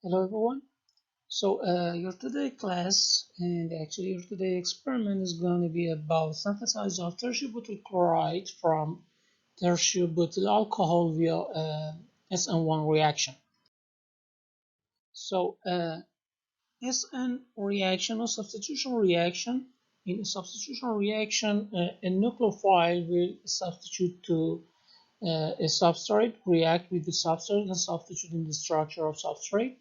Hello everyone. Your today class and actually your today experiment is going to be about synthesis of tertiary butyl chloride from tertiary butyl alcohol via SN1 reaction. So SN reaction or substitution reaction. In a substitution reaction, a nucleophile will substitute to a substrate, react with the substrate and substitute in the structure of substrate.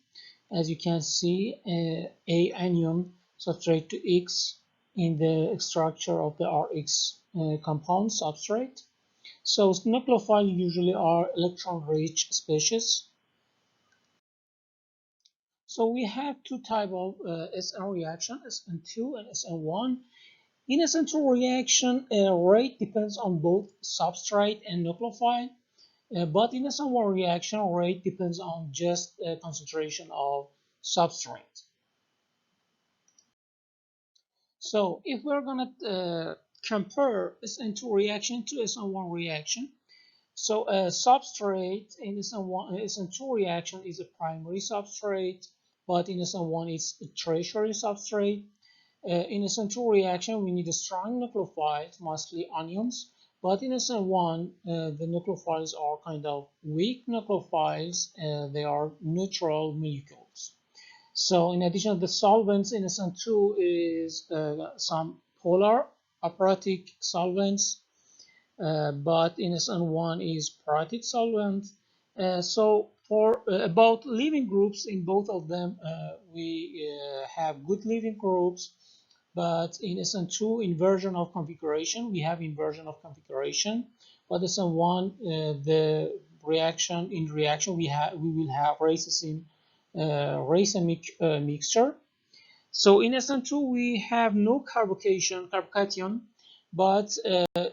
As you can see, A anion substrate to X in the structure of the Rx compound substrate. So nucleophile usually are electron-rich species. So we have two type of SN reaction, SN2 and SN1. In SN2 reaction, rate depends on both substrate and nucleophile. But in a SN1 reaction, rate depends on just concentration of substrate. So if we're gonna compare SN2 reaction to SN1 reaction, so a substrate in SN2 reaction is a primary substrate, but in SN1 it's a tertiary substrate. In SN2 reaction, we need a strong nucleophiles, mostly anions, but in SN1, the nucleophiles are kind of weak nucleophiles. They are neutral molecules. So in addition, the solvents in SN2 is some polar aprotic solvents, but in SN1 is protic solvent. So for about leaving groups in both of them, we have good leaving groups, but in SN2 inversion of configuration, we have inversion of configuration, but SN1 the reaction we will have racemic mixture. So in SN2 we have no carbocation, but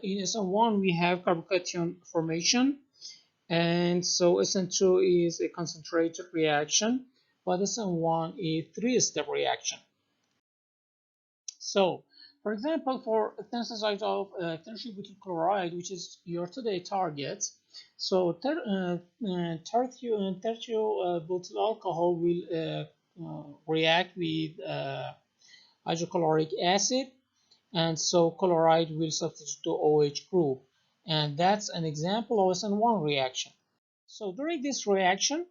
in SN1 we have carbocation formation, and so SN2 is a concentrated reaction, but SN1 is three-step reaction. So, for example, for synthesis of tertiary butyl chloride, which is your today target, so tertiary butyl alcohol will react with hydrochloric acid, and so chloride will substitute to OH group, and that's an example of SN1 reaction. So during this reaction,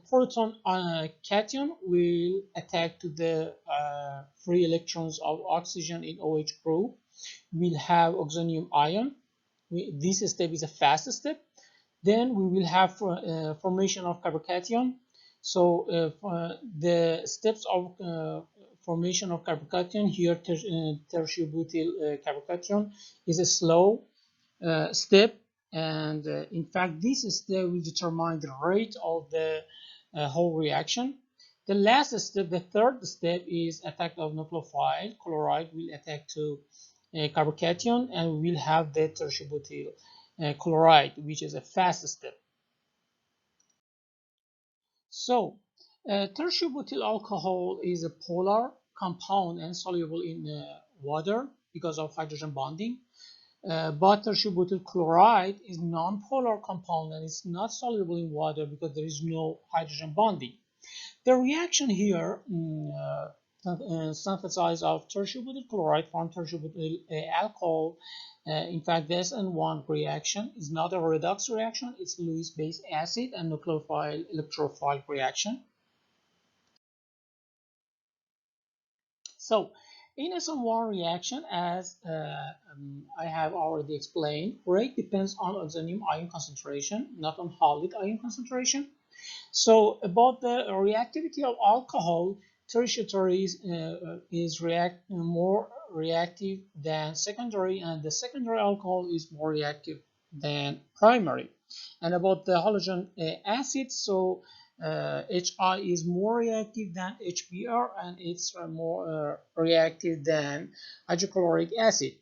proton cation will attack to the free electrons of oxygen in OH group. We'll have oxonium ion. This step is a fast step. Then we will have formation of carbocation. So the steps of formation of carbocation here, tertiary butyl carbocation is a slow step, and in fact this step will determine the rate of the whole reaction. The last step, the third step, is attack of nucleophile. Chloride will attack to carbocation, and we will have the tertiary butyl chloride, which is a fast step. So tertiary butyl alcohol is a polar compound and soluble in water because of hydrogen bonding. But tertiary butyl chloride is non-polar compound and it's not soluble in water because there is no hydrogen bonding. The reaction here synthesis of tertiary butyl chloride from tertiary butyl alcohol. In fact, the SN1 reaction is not a redox reaction, it's Lewis-base acid and nucleophile electrophile reaction. So in SN1 reaction, as I have already explained, rate depends on oxonium ion concentration, not on halide ion concentration. So about the reactivity of alcohol, tertiary is more reactive than secondary, and the secondary alcohol is more reactive than primary. And about the halogen acid, so HI is more reactive than HBr, and it's more reactive than hydrochloric acid.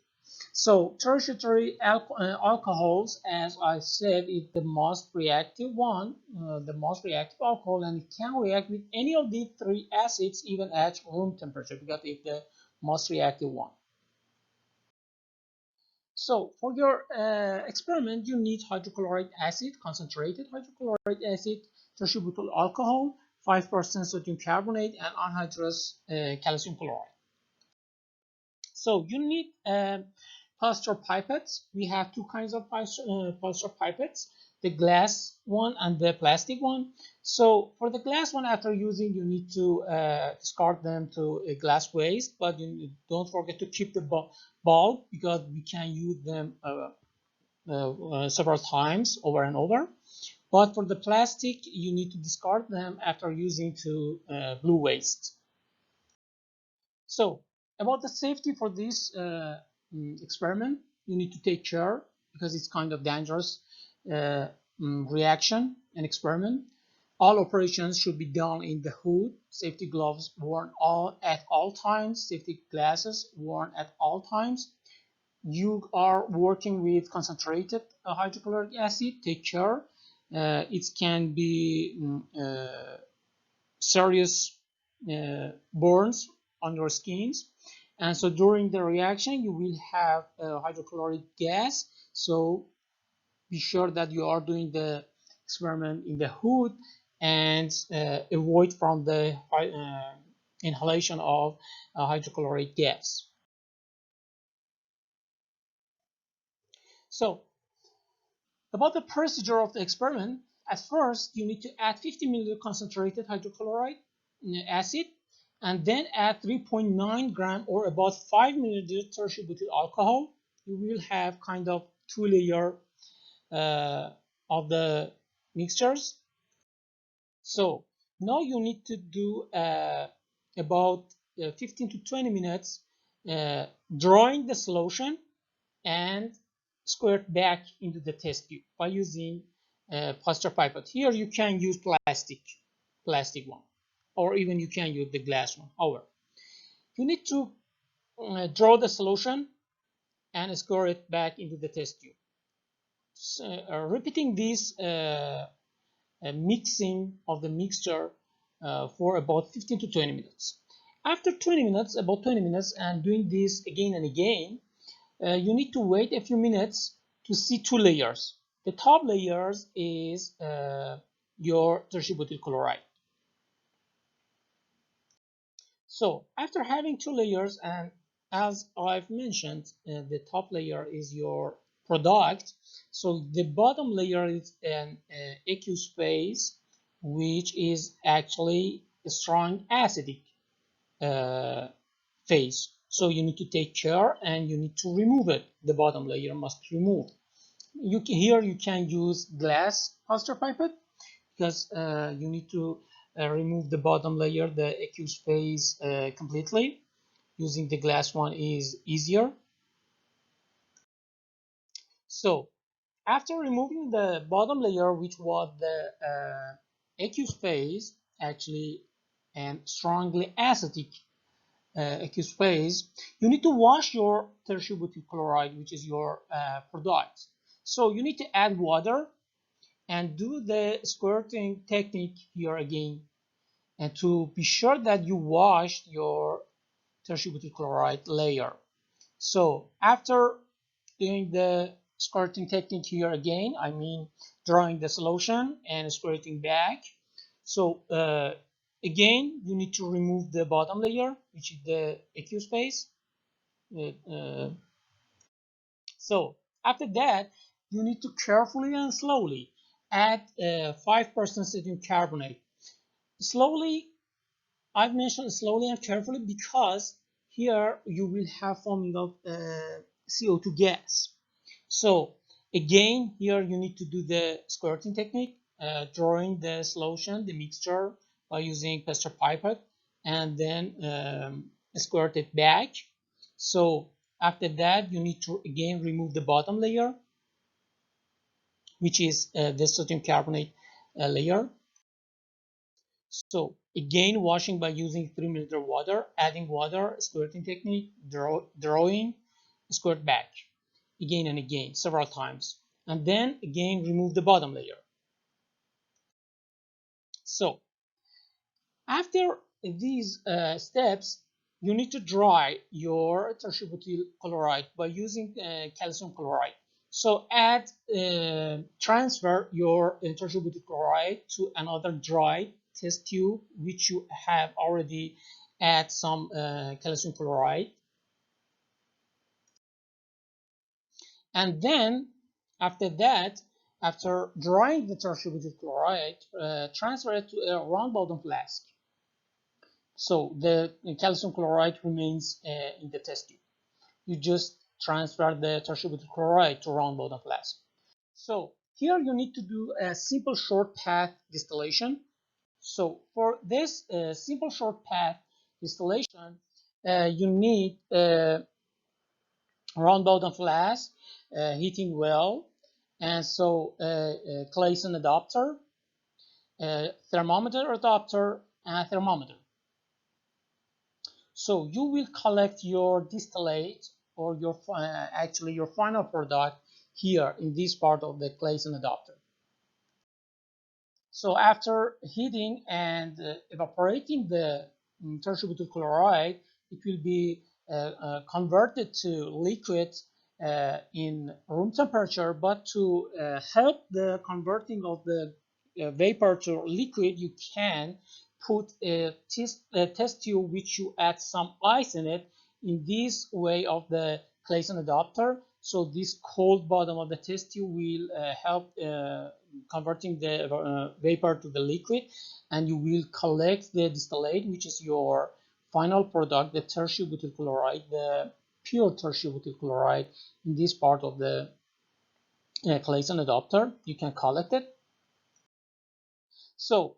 So tertiary alcohols, as I said, is the most reactive one, the most reactive alcohol, and it can react with any of these three acids even at room temperature because it's the most reactive one. So for your experiment, you need hydrochloric acid, concentrated hydrochloric acid, tertiary butyl alcohol, 5% sodium carbonate, and anhydrous calcium chloride. So you need polyester pipettes. We have two kinds of polyester pipettes, the glass one and the plastic one. So for the glass one, after using, you need to discard them to a glass waste, but you don't forget to keep the bulb because we can use them several times over and over. But for the plastic, you need to discard them after using to blue waste. So about the safety for this experiment, you need to take care because it's kind of dangerous reaction and experiment. All operations should be done in the hood. Safety gloves worn at all times. Safety glasses worn at all times. You are working with concentrated hydrochloric acid. Take care. It can be serious burns on your skins, and so during the reaction you will have hydrochloric gas. So be sure that you are doing the experiment in the hood and avoid from the inhalation of hydrochloric gas. So about the procedure of the experiment, at first you need to add 50 milliliter concentrated hydrochloric acid and then add 3.9 gram or about 5 milliliter tertiary butyl alcohol. You will have kind of two layer of the mixtures. So now you need to do about 15 to 20 minutes drawing the solution and squirt back into the test tube by using polyester pipette. Here you can use plastic one, or even you can use the glass one. However, you need to draw the solution and squirt it back into the test tube. So, repeating this mixing of the mixture for about 15 to 20 minutes. After 20 minutes, about 20 minutes, and doing this again and again, you need to wait a few minutes to see two layers. The top layers is your tertiary butyl chloride. So after having two layers, and as I've mentioned, the top layer is your product. So the bottom layer is an aqueous phase, which is actually a strong acidic phase. So you need to take care and you need to remove it. The bottom layer must be removed. Here you can use glass polyester pipette because you need to remove the bottom layer, the aqueous phase completely. Using the glass one is easier. So after removing the bottom layer, which was the aqueous phase, actually, and strongly acidic aqueous phase, you need to wash your tertiary butyl chloride, which is your product. So you need to add water and do the squirting technique here again, and to be sure that you washed your tertiary butyl chloride layer. So after doing the squirting technique here again, I mean drawing the solution and squirting back. So again, you need to remove the bottom layer, which is the aqueous phase. So after that, you need to carefully and slowly add 5% sodium carbonate. Slowly, I've mentioned slowly and carefully because here you will have forming of CO2 gas. So again, here you need to do the squirting technique, drawing the solution, the mixture by using polyester pipette, and then squirt it back. So after that, you need to again remove the bottom layer, which is the sodium carbonate layer. So again, washing by using 3 milliliter water, adding water, squirting technique, drawing, squirt back, again and again, several times. And then again, remove the bottom layer. So after these steps, you need to dry your tertiary butyl chloride by using calcium chloride. So transfer your tertiary butyl chloride to another dry test tube, which you have already add some calcium chloride. And then after that, after drying the tertiary butyl chloride, transfer it to a round bottom flask. So the calcium chloride remains in the test tube. You just transfer the tertiary butyl chloride to round bottom flask. So here you need to do a simple short path distillation. So for this simple short path distillation, you need round bottom flask, heating well, and so Clayson adapter, thermometer adapter, and thermometer. So you will collect your distillate or your actually your final product here in this part of the Clayson adapter. So after heating and evaporating the tertiary butyl chloride, it will be converted to liquid in room temperature. But to help the converting of the vapor to liquid, you can put a test tube which you add some ice in it in this way of the Clayson adapter. So this cold bottom of the test tube will help converting the vapor to the liquid, and you will collect the distillate, which is your final product, the tertiary butyl chloride, the pure tertiary butyl chloride in this part of the Clayson adapter. You can collect it. So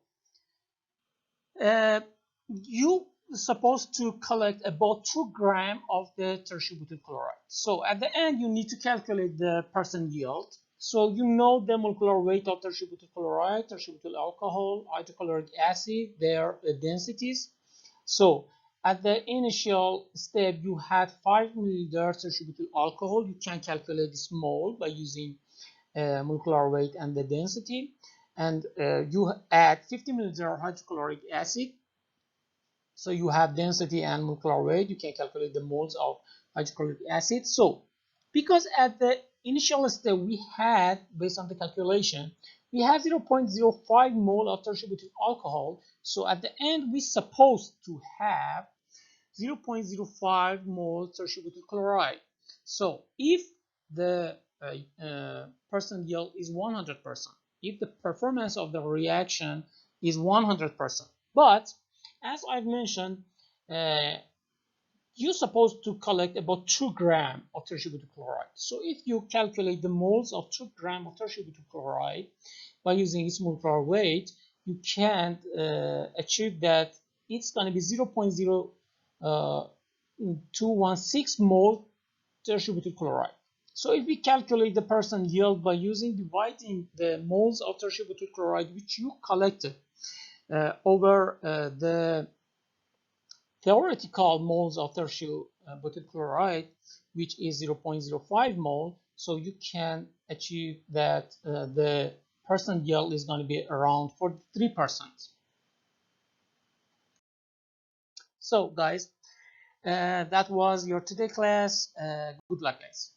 you supposed to collect about 2 grams of the tertiary butyl chloride. So at the end, you need to calculate the percent yield. So you know the molecular weight of tertiary butyl chloride, tertiary butyl alcohol, hydrochloric acid, their densities. So at the initial step, you had 5 milliliters tertiary butyl alcohol. You can calculate this mole by using molecular weight and the density. And you add 50 milliliters hydrochloric acid. So you have density and molecular weight. You can calculate the moles of hydrochloric acid. So because at the initial step we had, based on the calculation, we have 0.05 mole of tertiary butyl alcohol. So at the end we supposed to have 0.05 mole tertiary butyl chloride. So if the percent yield is 100%, if the performance of the reaction is 100%, but as I've mentioned, you're supposed to collect about 2 grams of tertiary butyl chloride. So if you calculate the moles of 2 grams of tertiary butyl chloride by using its molecular weight, you can achieve that it's going to be 0.0216 mole tertiary butyl chloride. So if we calculate the percent yield by dividing the moles of tertiary butyl chloride which you collected over the theoretical moles of tertiary butyl chloride, which is 0.05 mole, so you can achieve that the percent yield is going to be around 43%. So guys, that was your today class. Good luck, guys.